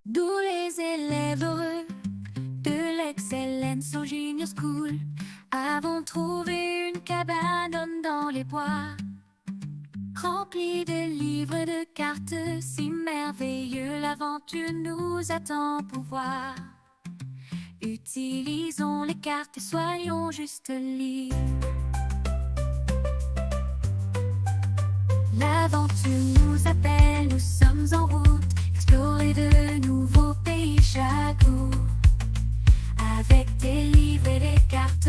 D'où les élèves heureux de l'excellence au junior school avons trouvé une cabane dans les bois, remplie de livres et de cartes, si merveilleux l'aventure nous attend pour voir. Utilisons les cartes et soyons juste libres. L'aventure nous appelle, nous sommes en route, explorer de nouveaux pays chaque jour. Avec des livres et des cartes,